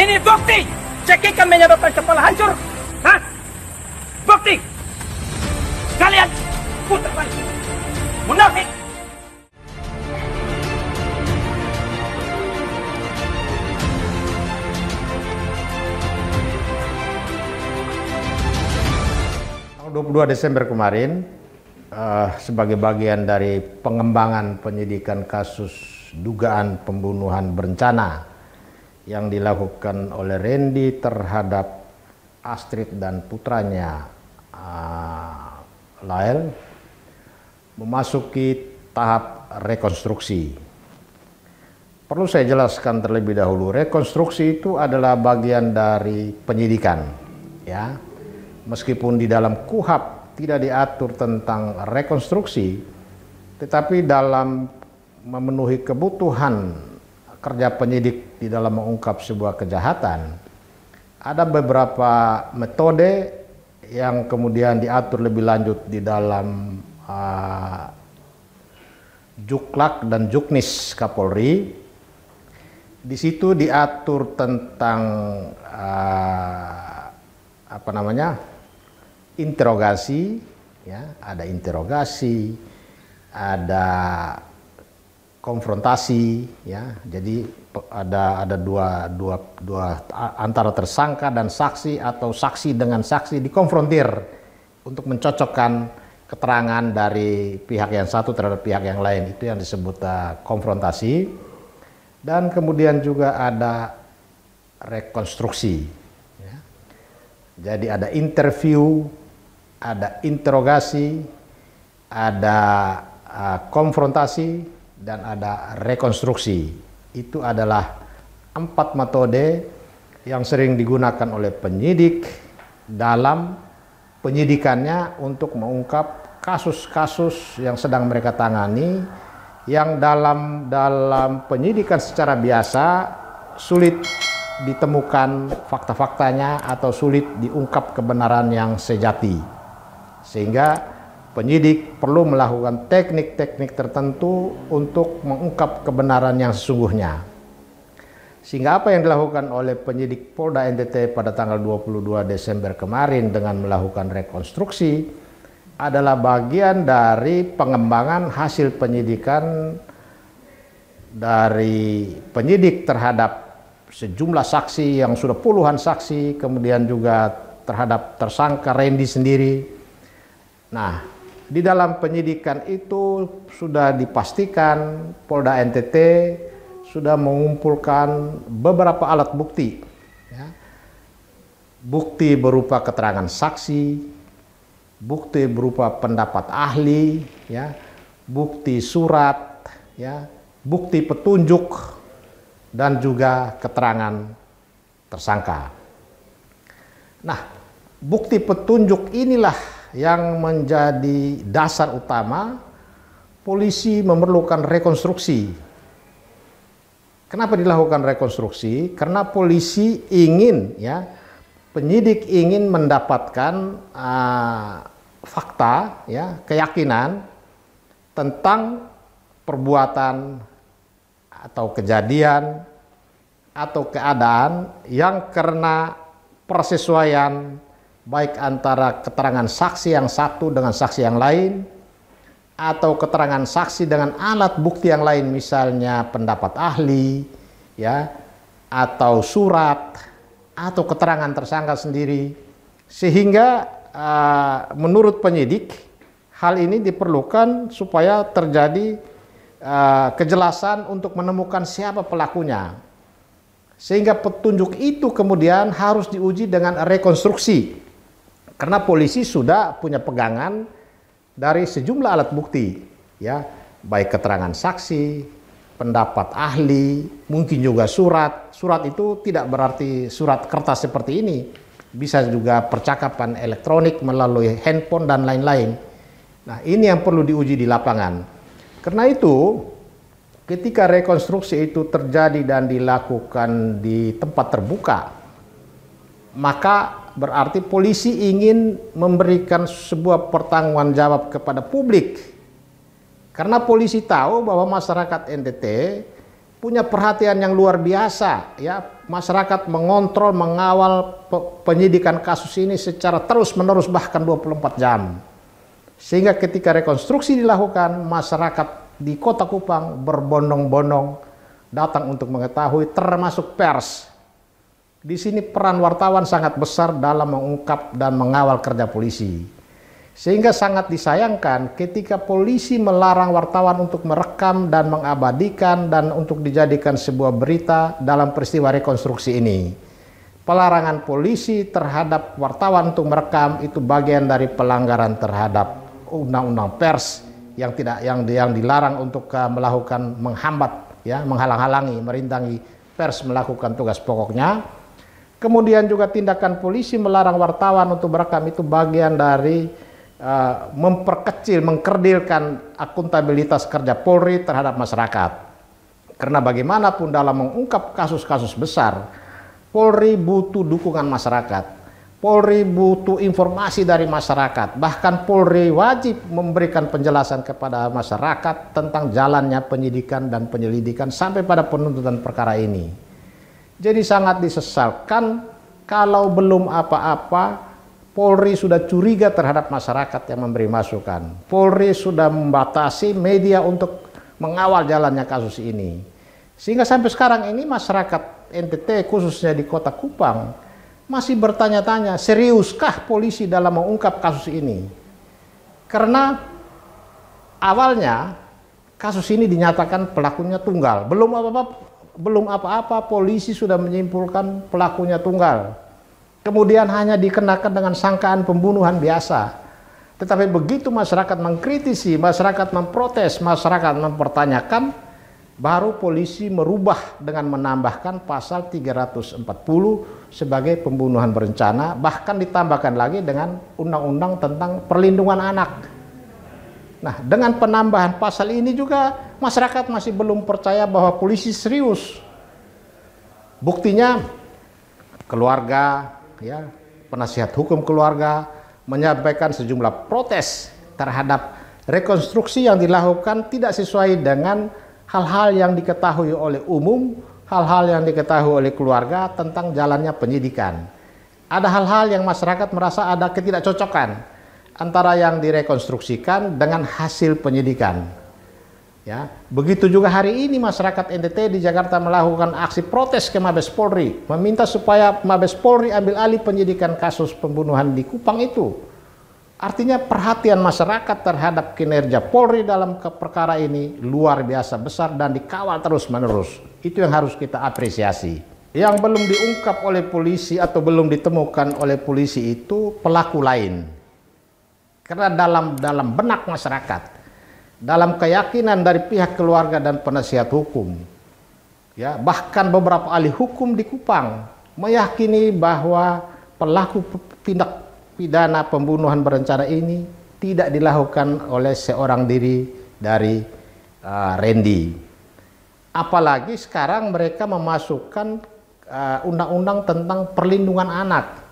Ini bukti. Cekikan menyebabkan kepala hancur. Hah? Bukti. Kalian putar balik. Munafik. Tanggal 22 Desember kemarin, sebagai bagian dari pengembangan penyidikan kasus dugaan pembunuhan berencana yang dilakukan oleh Randy terhadap Astrid dan putranya Lael, memasuki tahap rekonstruksi. Perlu saya jelaskan terlebih dahulu, rekonstruksi itu adalah bagian dari penyidikan, ya. Meskipun di dalam KUHP tidak diatur tentang rekonstruksi, tetapi dalam memenuhi kebutuhan kerja penyidik di dalam mengungkap sebuah kejahatan, ada beberapa metode yang kemudian diatur lebih lanjut di dalam Juklak dan Juknis Kapolri. Di situ diatur tentang interogasi, ya, ada interogasi, ada konfrontasi, ya. Jadi ada dua antara tersangka dan saksi atau saksi dengan saksi dikonfrontir untuk mencocokkan keterangan dari pihak yang satu terhadap pihak yang lain. Itu yang disebut konfrontasi. Dan kemudian juga ada rekonstruksi, ya. Jadi ada interview, ada interogasi, ada konfrontasi, dan ada rekonstruksi. Itu adalah 4 metode yang sering digunakan oleh penyidik dalam penyidikannya untuk mengungkap kasus-kasus yang sedang mereka tangani, yang dalam penyidikan secara biasa sulit ditemukan fakta-faktanya atau sulit diungkap kebenaran yang sejati. Sehingga penyidik perlu melakukan teknik-teknik tertentu untuk mengungkap kebenaran yang sesungguhnya. Sehingga apa yang dilakukan oleh penyidik Polda NTT pada tanggal 22 Desember kemarin dengan melakukan rekonstruksi adalah bagian dari pengembangan hasil penyidikan dari penyidik terhadap sejumlah saksi yang sudah puluhan saksi, kemudian juga terhadap tersangka Randy sendiri. Nah, di dalam penyidikan itu sudah dipastikan Polda NTT sudah mengumpulkan beberapa alat bukti, ya. Bukti berupa keterangan saksi, bukti berupa pendapat ahli, ya, bukti surat, ya, bukti petunjuk, dan juga keterangan tersangka. Nah, bukti petunjuk inilah yang menjadi dasar utama polisi memerlukan rekonstruksi. Kenapa dilakukan rekonstruksi? Karena polisi ingin, ya, penyidik ingin mendapatkan fakta, ya, keyakinan tentang perbuatan atau kejadian atau keadaan yang karena persesuaian baik antara keterangan saksi yang satu dengan saksi yang lain atau keterangan saksi dengan alat bukti yang lain, misalnya pendapat ahli, ya, atau surat atau keterangan tersangka sendiri. Sehingga menurut penyidik hal ini diperlukan supaya terjadi kejelasan untuk menemukan siapa pelakunya. Sehingga petunjuk itu kemudian harus diuji dengan rekonstruksi. Karena polisi sudah punya pegangan dari sejumlah alat bukti, ya, baik keterangan saksi, pendapat ahli, mungkin juga surat. Surat itu tidak berarti surat kertas seperti ini. Bisa juga percakapan elektronik melalui handphone dan lain-lain. Nah, ini yang perlu diuji di lapangan. Karena itu, ketika rekonstruksi itu terjadi dan dilakukan di tempat terbuka, maka berarti polisi ingin memberikan sebuah pertanggungan jawab kepada publik. Karena polisi tahu bahwa masyarakat NTT punya perhatian yang luar biasa, ya. Masyarakat mengontrol, mengawal penyidikan kasus ini secara terus-menerus bahkan 24 jam. Sehingga ketika rekonstruksi dilakukan, masyarakat di Kota Kupang berbondong-bondong datang untuk mengetahui, termasuk pers. Di sini peran wartawan sangat besar dalam mengungkap dan mengawal kerja polisi. Sehingga sangat disayangkan ketika polisi melarang wartawan untuk merekam dan mengabadikan dan untuk dijadikan sebuah berita dalam peristiwa rekonstruksi ini. Pelarangan polisi terhadap wartawan untuk merekam itu bagian dari pelanggaran terhadap undang-undang pers yang dilarang untuk melakukan menghambat, ya, menghalang-halangi, merintangi pers melakukan tugas pokoknya. Kemudian juga tindakan polisi melarang wartawan untuk merekam itu bagian dari memperkecil, mengkerdilkan akuntabilitas kerja Polri terhadap masyarakat. Karena bagaimanapun dalam mengungkap kasus-kasus besar, Polri butuh dukungan masyarakat. Polri butuh informasi dari masyarakat. Bahkan Polri wajib memberikan penjelasan kepada masyarakat tentang jalannya penyidikan dan penyelidikan sampai pada penuntutan perkara ini. Jadi sangat disesalkan kalau belum apa-apa Polri sudah curiga terhadap masyarakat yang memberi masukan. Polri sudah membatasi media untuk mengawal jalannya kasus ini. Sehingga sampai sekarang ini masyarakat NTT khususnya di Kota Kupang masih bertanya-tanya, seriuskah polisi dalam mengungkap kasus ini? Karena awalnya kasus ini dinyatakan pelakunya tunggal. Belum apa-apa polisi sudah menyimpulkan pelakunya tunggal. Kemudian hanya dikenakan dengan sangkaan pembunuhan biasa. Tetapi begitu masyarakat mengkritisi, masyarakat memprotes, masyarakat mempertanyakan, baru polisi merubah dengan menambahkan pasal 340 sebagai pembunuhan berencana, bahkan ditambahkan lagi dengan undang-undang tentang perlindungan anak. Nah, dengan penambahan pasal ini juga masyarakat masih belum percaya bahwa polisi serius. Buktinya keluarga, ya, penasihat hukum keluarga menyampaikan sejumlah protes terhadap rekonstruksi yang dilakukan tidak sesuai dengan hal-hal yang diketahui oleh umum, hal-hal yang diketahui oleh keluarga tentang jalannya penyidikan. Ada hal-hal yang masyarakat merasa ada ketidakcocokan antara yang direkonstruksikan dengan hasil penyidikan. Ya, begitu juga hari ini masyarakat NTT di Jakarta melakukan aksi protes ke Mabes Polri, meminta supaya Mabes Polri ambil alih penyidikan kasus pembunuhan di Kupang itu. Artinya perhatian masyarakat terhadap kinerja Polri dalam perkara ini luar biasa besar dan dikawal terus-menerus. Itu yang harus kita apresiasi. Yang belum diungkap oleh polisi atau belum ditemukan oleh polisi itu pelaku lain. Karena dalam benak masyarakat, dalam keyakinan dari pihak keluarga dan penasihat hukum, ya, bahkan beberapa ahli hukum di Kupang meyakini bahwa pelaku tindak pidana pembunuhan berencana ini tidak dilakukan oleh seorang diri dari Randy. Apalagi sekarang mereka memasukkan undang-undang tentang perlindungan anak.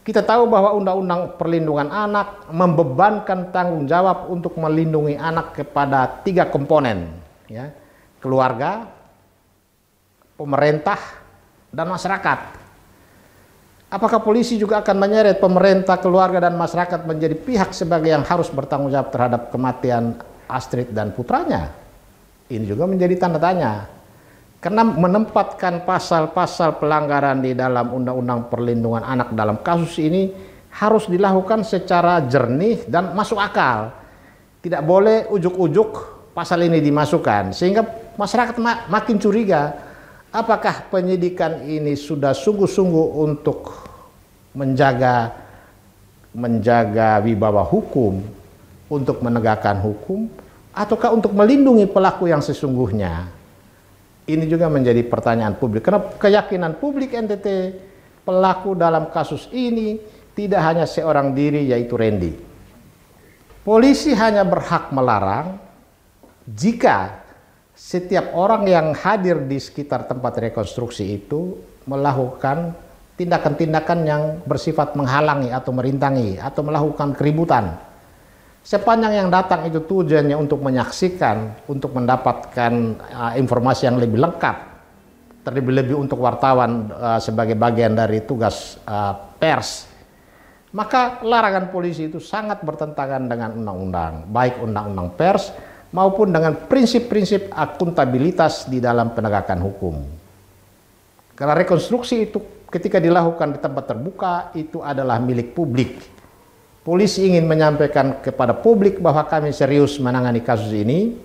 Kita tahu bahwa undang-undang perlindungan anak membebankan tanggung jawab untuk melindungi anak kepada 3 komponen, ya, keluarga, pemerintah, dan masyarakat. Apakah polisi juga akan menyeret pemerintah, keluarga, dan masyarakat menjadi pihak sebagai yang harus bertanggung jawab terhadap kematian Astrid dan putranya? Ini juga menjadi tanda tanya. Karena menempatkan pasal-pasal pelanggaran di dalam Undang-Undang Perlindungan Anak dalam kasus ini harus dilakukan secara jernih dan masuk akal. Tidak boleh ujuk-ujuk pasal ini dimasukkan, sehingga masyarakat makin curiga apakah penyidikan ini sudah sungguh-sungguh untuk menjaga wibawa hukum, untuk menegakkan hukum, ataukah untuk melindungi pelaku yang sesungguhnya. Ini juga menjadi pertanyaan publik, karena keyakinan publik NTT pelaku dalam kasus ini tidak hanya seorang diri, yaitu Randy. Polisi hanya berhak melarang jika setiap orang yang hadir di sekitar tempat rekonstruksi itu melakukan tindakan-tindakan yang bersifat menghalangi atau merintangi atau melakukan keributan. sepanjang yang datang itu tujuannya untuk menyaksikan, untuk mendapatkan informasi yang lebih lengkap, terlebih-lebih untuk wartawan sebagai bagian dari tugas pers, maka larangan polisi itu sangat bertentangan dengan undang-undang, baik undang-undang pers maupun dengan prinsip-prinsip akuntabilitas di dalam penegakan hukum. Karena rekonstruksi itu ketika dilakukan di tempat terbuka itu adalah milik publik. Polisi ingin menyampaikan kepada publik bahwa kami serius menangani kasus ini.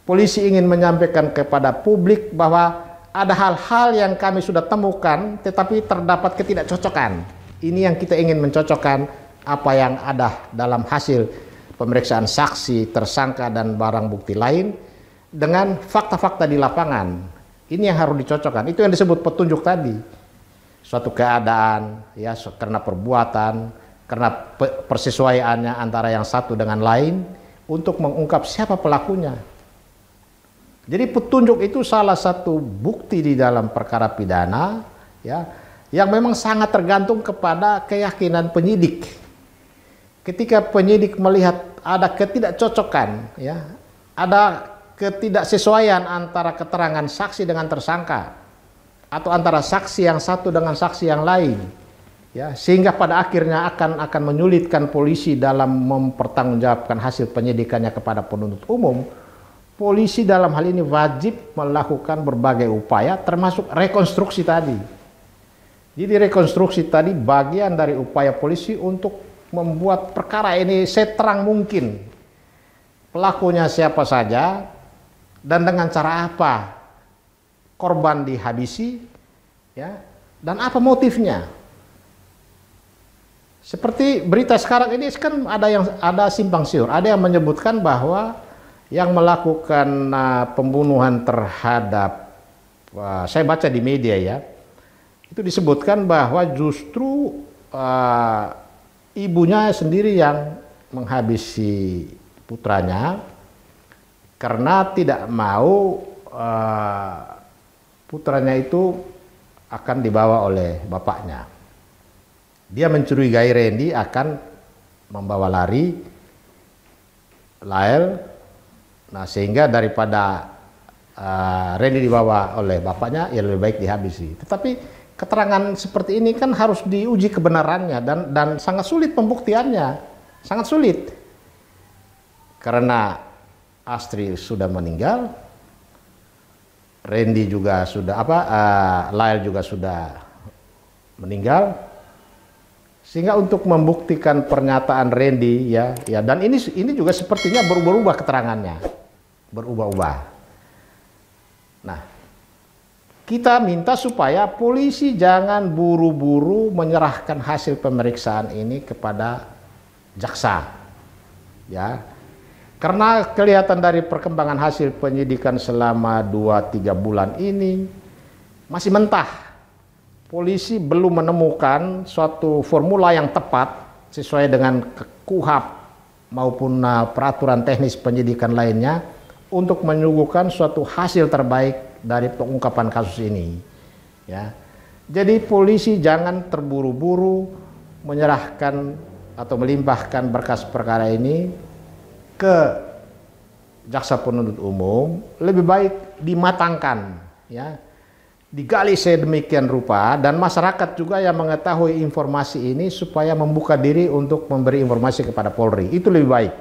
Polisi ingin menyampaikan kepada publik bahwa ada hal-hal yang kami sudah temukan tetapi terdapat ketidakcocokan. Ini yang kita ingin mencocokkan apa yang ada dalam hasil pemeriksaan saksi, tersangka, dan barang bukti lain dengan fakta-fakta di lapangan. Ini yang harus dicocokkan. Itu yang disebut petunjuk tadi. Suatu keadaan, ya, karena perbuatan, karena persesuaiannya antara yang satu dengan lain untuk mengungkap siapa pelakunya. Jadi petunjuk itu salah satu bukti di dalam perkara pidana, ya, yang memang sangat tergantung kepada keyakinan penyidik. Ketika penyidik melihat ada ketidakcocokan, ya, ada ketidaksesuaian antara keterangan saksi dengan tersangka atau antara saksi yang satu dengan saksi yang lain, ya, sehingga pada akhirnya akan menyulitkan polisi dalam mempertanggungjawabkan hasil penyidikannya kepada penuntut umum. Polisi dalam hal ini wajib melakukan berbagai upaya termasuk rekonstruksi tadi. Jadi rekonstruksi tadi bagian dari upaya polisi untuk membuat perkara ini seterang mungkin. Pelakunya siapa saja dan dengan cara apa korban dihabisi, ya, dan apa motifnya. Seperti berita sekarang ini kan ada simpang siur. Ada yang menyebutkan bahwa yang melakukan pembunuhan terhadap saya baca di media, ya, itu disebutkan bahwa justru ibunya sendiri yang menghabisi putranya karena tidak mau putranya itu akan dibawa oleh bapaknya. Dia mencurigai Randy akan membawa lari Lael, nah sehingga daripada Randy dibawa oleh bapaknya, ya lebih baik dihabisi. Tetapi keterangan seperti ini kan harus diuji kebenarannya dan sangat sulit pembuktiannya, sangat sulit. Karena Astri sudah meninggal, Randy juga sudah Lael juga sudah meninggal, sehingga untuk membuktikan pernyataan Randy, ya, dan ini juga sepertinya berubah-ubah keterangannya, berubah-ubah. Nah, kita minta supaya polisi jangan buru-buru menyerahkan hasil pemeriksaan ini kepada jaksa, ya. Karena kelihatan dari perkembangan hasil penyidikan selama 2-3 bulan ini masih mentah. Polisi belum menemukan suatu formula yang tepat sesuai dengan KUHP maupun peraturan teknis penyidikan lainnya untuk menyuguhkan suatu hasil terbaik dari pengungkapan kasus ini, ya. Jadi polisi jangan terburu-buru menyerahkan atau melimpahkan berkas perkara ini ke jaksa penuntut umum. Lebih baik dimatangkan, ya, digali sedemikian rupa, dan masyarakat juga yang mengetahui informasi ini supaya membuka diri untuk memberi informasi kepada Polri. Itu lebih baik.